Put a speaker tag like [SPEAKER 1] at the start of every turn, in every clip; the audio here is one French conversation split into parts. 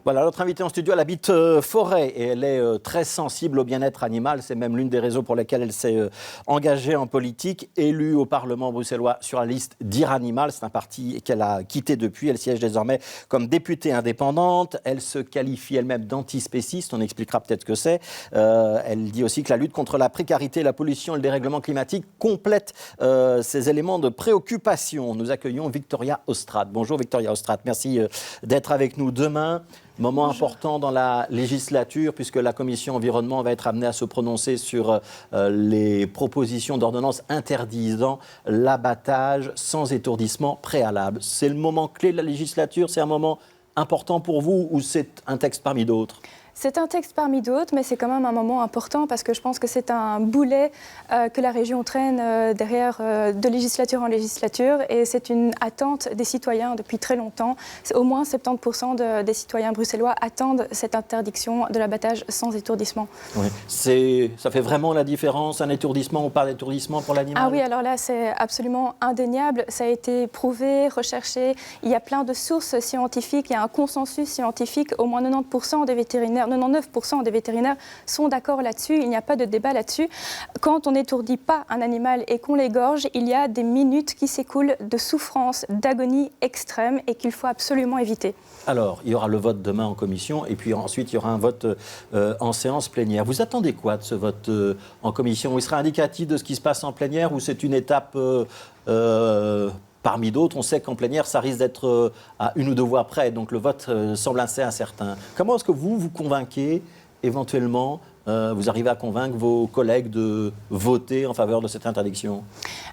[SPEAKER 1] Voilà, notre invitée en studio, elle habite Forêt et elle est très sensible au bien-être animal. C'est même l'une des raisons pour lesquelles elle s'est engagée en politique. Élue au Parlement bruxellois sur la liste d'IR Animal, c'est un parti qu'elle a quitté depuis. Elle siège désormais comme députée indépendante. Elle se qualifie elle-même d'antispéciste, on expliquera peut-être ce que c'est. Elle dit aussi que la lutte contre la précarité, la pollution et le dérèglement climatique complètent ces éléments de préoccupation. Nous accueillons Victoria Ostrate. Bonjour Victoria Ostrate, merci d'être avec nous demain. Moment important dans la législature puisque la commission environnement va être amenée à se prononcer sur les propositions d'ordonnance interdisant l'abattage sans étourdissement préalable. C'est le moment clé de la législature, c'est un moment important pour vous ou c'est un texte parmi d'autres ?
[SPEAKER 2] C'est un texte parmi d'autres, mais c'est quand même un moment important parce que je pense que c'est un boulet que la région traîne derrière de législature en législature et c'est une attente des citoyens depuis très longtemps. Au moins 70% des citoyens bruxellois attendent cette interdiction de l'abattage sans étourdissement.
[SPEAKER 1] Oui. Ça fait vraiment la différence, un étourdissement ou pas d'étourdissement pour l'animal ?
[SPEAKER 2] Ah oui, alors là c'est absolument indéniable, ça a été prouvé, recherché, il y a plein de sources scientifiques, il y a un consensus scientifique, au moins 99% des vétérinaires sont d'accord là-dessus, il n'y a pas de débat là-dessus. Quand on n'étourdit pas un animal et qu'on l'égorge, il y a des minutes qui s'écoulent de souffrance, d'agonie extrême et qu'il faut absolument éviter. Alors,
[SPEAKER 1] il y aura le vote demain en commission et puis ensuite il y aura un vote en séance plénière. Vous attendez quoi de ce vote en commission ? Il sera indicatif de ce qui se passe en plénière ou c'est une étape parmi d'autres? On sait qu'en plénière, ça risque d'être à une ou deux voix près, donc le vote semble assez incertain. Comment est-ce que vous convainquez éventuellement, vous arrivez à convaincre vos collègues de voter en faveur de cette interdiction ?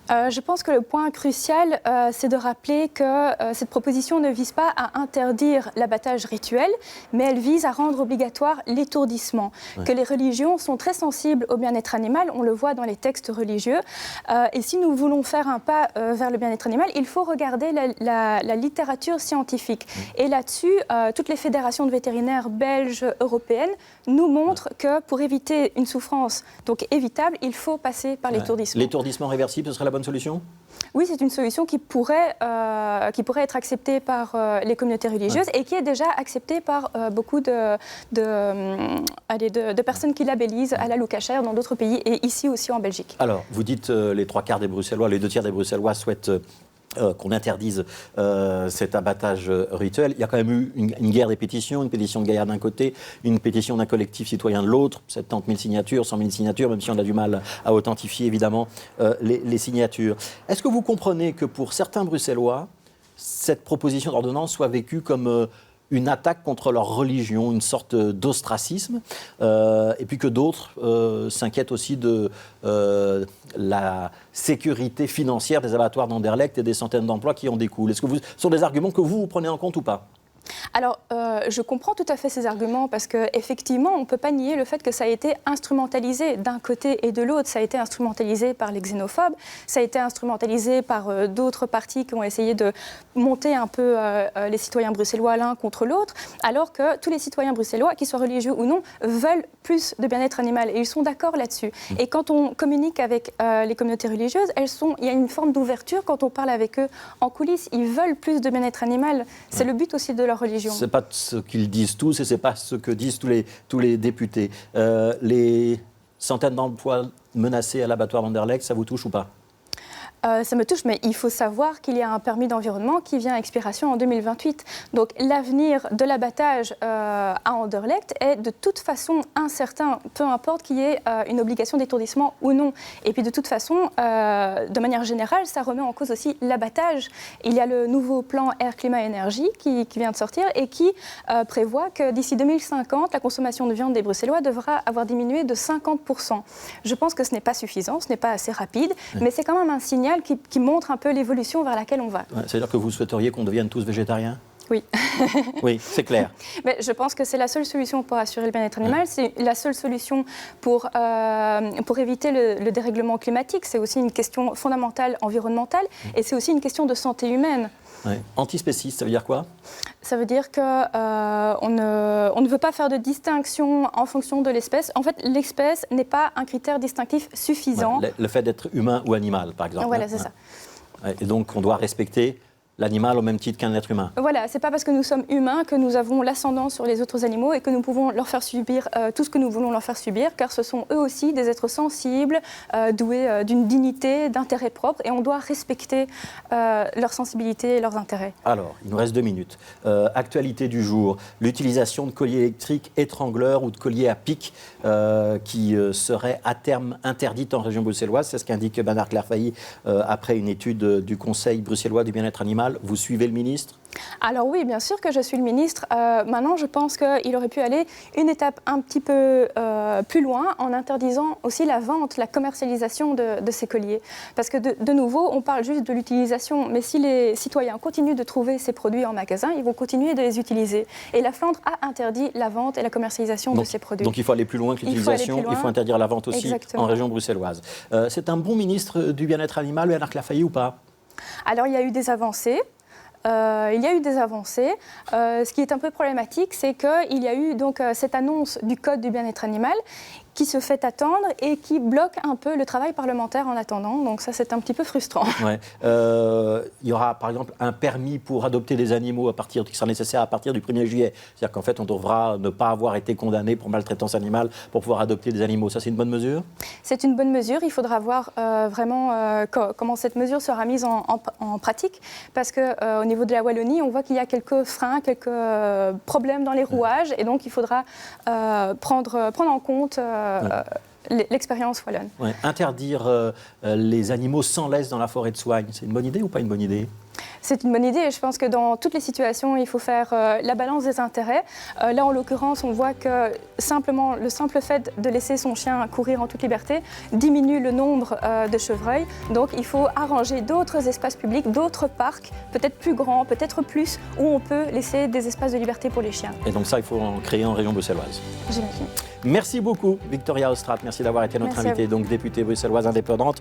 [SPEAKER 2] Je pense que le point crucial, c'est de rappeler que cette proposition ne vise pas à interdire l'abattage rituel, mais elle vise à rendre obligatoire l'étourdissement. Ouais. Que les religions sont très sensibles au bien-être animal, on le voit dans les textes religieux. Et si nous voulons faire un pas vers le bien-être animal, il faut regarder la littérature scientifique. Et là-dessus, toutes les fédérations de vétérinaires belges, européennes, nous montrent que pour éviter une souffrance donc évitable, il faut passer par l'étourdissement.
[SPEAKER 1] L'étourdissement réversible, ce serait la bonne solution ?
[SPEAKER 2] Oui, c'est une solution qui pourrait être acceptée par les communautés religieuses et qui est déjà acceptée par beaucoup de personnes qui labellisent à la Loucachère dans d'autres pays et ici aussi en Belgique.
[SPEAKER 1] Alors, vous dites les 3/4 des Bruxellois, les 2/3 des Bruxellois souhaitent qu'on interdise cet abattage rituel. Il y a quand même eu une guerre des pétitions, une pétition de Gaillard d'un côté, une pétition d'un collectif citoyen de l'autre, 70 000 signatures, 100 000 signatures, même si on a du mal à authentifier évidemment les signatures. Est-ce que vous comprenez que pour certains Bruxellois, cette proposition d'ordonnance soit vécue comme une attaque contre leur religion, une sorte d'ostracisme, et puis que d'autres s'inquiètent aussi de la sécurité financière des abattoirs d'Anderlecht et des centaines d'emplois qui en découlent. Est-ce que ce sont des arguments que vous prenez en compte ou pas ?
[SPEAKER 2] Alors, je comprends tout à fait ces arguments parce qu'effectivement, on ne peut pas nier le fait que ça a été instrumentalisé d'un côté et de l'autre. Ça a été instrumentalisé par les xénophobes, ça a été instrumentalisé par d'autres partis qui ont essayé de monter un peu les citoyens bruxellois l'un contre l'autre, alors que tous les citoyens bruxellois, qu'ils soient religieux ou non, veulent plus de bien-être animal et ils sont d'accord là-dessus. Et quand on communique avec les communautés religieuses, il y a une forme d'ouverture quand on parle avec eux en coulisses. Ils veulent plus de bien-être animal. C'est le but aussi de leur religion.
[SPEAKER 1] Ce n'est pas ce qu'ils disent tous et ce n'est pas ce que disent tous les députés. Les centaines d'emplois menacés à l'abattoir d'Anderlecht, ça vous touche ou pas ?
[SPEAKER 2] Ça me touche, mais il faut savoir qu'il y a un permis d'environnement qui vient à expiration en 2028. Donc l'avenir de l'abattage à Anderlecht est de toute façon incertain, peu importe qu'il y ait une obligation d'étourdissement ou non. Et puis de toute façon, de manière générale, ça remet en cause aussi l'abattage. Il y a le nouveau plan Air, Climat, Énergie qui vient de sortir et qui prévoit que d'ici 2050, la consommation de viande des Bruxellois devra avoir diminué de 50%. Je pense que ce n'est pas suffisant, ce n'est pas assez rapide, mais c'est quand même un signal qui montre un peu l'évolution vers laquelle on va. Ouais,
[SPEAKER 1] c'est-à-dire que vous souhaiteriez qu'on devienne tous végétariens ?
[SPEAKER 2] Oui.
[SPEAKER 1] Oui, c'est clair.
[SPEAKER 2] Mais je pense que c'est la seule solution pour assurer le bien-être animal, c'est la seule solution pour éviter le dérèglement climatique. C'est aussi une question fondamentale environnementale et c'est aussi une question de santé humaine.
[SPEAKER 1] Ouais. Antispéciste, ça veut dire quoi ?
[SPEAKER 2] Ça veut dire qu'on ne veut pas faire de distinction en fonction de l'espèce. En fait, l'espèce n'est pas un critère distinctif suffisant.
[SPEAKER 1] Ouais, le fait d'être humain ou animal, par exemple.
[SPEAKER 2] Voilà, c'est ça.
[SPEAKER 1] Ouais. Et donc, on doit respecter l'animal au même titre qu'un être humain.
[SPEAKER 2] Voilà, c'est pas parce que nous sommes humains que nous avons l'ascendant sur les autres animaux et que nous pouvons leur faire subir tout ce que nous voulons leur faire subir, car ce sont eux aussi des êtres sensibles, doués d'une dignité, d'intérêt propre, et on doit respecter leur sensibilité et leurs intérêts.
[SPEAKER 1] Alors, il nous reste 2 minutes. Actualité du jour, l'utilisation de colliers électriques étrangleurs ou de colliers à pic qui seraient à terme interdites en région bruxelloise. C'est ce qu'indique Bernard Clairfailly après une étude du Conseil bruxellois du bien-être animal. Vous suivez le ministre ?
[SPEAKER 2] Alors oui, bien sûr que je suis le ministre. Maintenant, je pense qu'il aurait pu aller une étape un petit peu plus loin en interdisant aussi la vente, la commercialisation de ces colliers. Parce que de nouveau, on parle juste de l'utilisation, mais si les citoyens continuent de trouver ces produits en magasin, ils vont continuer de les utiliser. Et la Flandre a interdit la vente et la commercialisation de ces produits.
[SPEAKER 1] Donc il faut aller plus loin que l'utilisation, il faut interdire la vente aussi. Exactement. En région bruxelloise. C'est un bon ministre du bien-être animal, Bernard Clairfailly, ou pas ?
[SPEAKER 2] Alors il y a eu des avancées. Ce qui est un peu problématique, c'est qu'il y a eu donc cette annonce du Code du bien-être animal qui se fait attendre et qui bloque un peu le travail parlementaire en attendant. Donc ça, c'est un petit peu frustrant.
[SPEAKER 1] Ouais. Il y aura, par exemple, un permis pour adopter des animaux qui sera nécessaire à partir du 1er juillet. C'est-à-dire qu'en fait, on devra ne pas avoir été condamné pour maltraitance animale pour pouvoir adopter des animaux. Ça, c'est une bonne mesure ?
[SPEAKER 2] C'est une bonne mesure. Il faudra voir vraiment comment cette mesure sera mise en pratique. Parce qu'au niveau de la Wallonie, on voit qu'il y a quelques freins, quelques problèmes dans les rouages. Et donc, il faudra prendre en compte l'expérience wallonne.
[SPEAKER 1] Ouais. Interdire les animaux sans laisse dans la forêt de Soignes, c'est une bonne idée ou pas une bonne idée ?
[SPEAKER 2] C'est une bonne idée et je pense que dans toutes les situations, il faut faire la balance des intérêts. Là, en l'occurrence, on voit que le simple fait de laisser son chien courir en toute liberté diminue le nombre de chevreuils. Donc, il faut arranger d'autres espaces publics, d'autres parcs, peut-être plus grands, peut-être plus, où on peut laisser des espaces de liberté pour les chiens.
[SPEAKER 1] Et donc ça, il faut en créer en région bruxelloise.
[SPEAKER 2] J'imagine.
[SPEAKER 1] Merci beaucoup, Victoria Ostrat. Merci d'avoir été notre invitée, donc députée bruxelloise indépendante.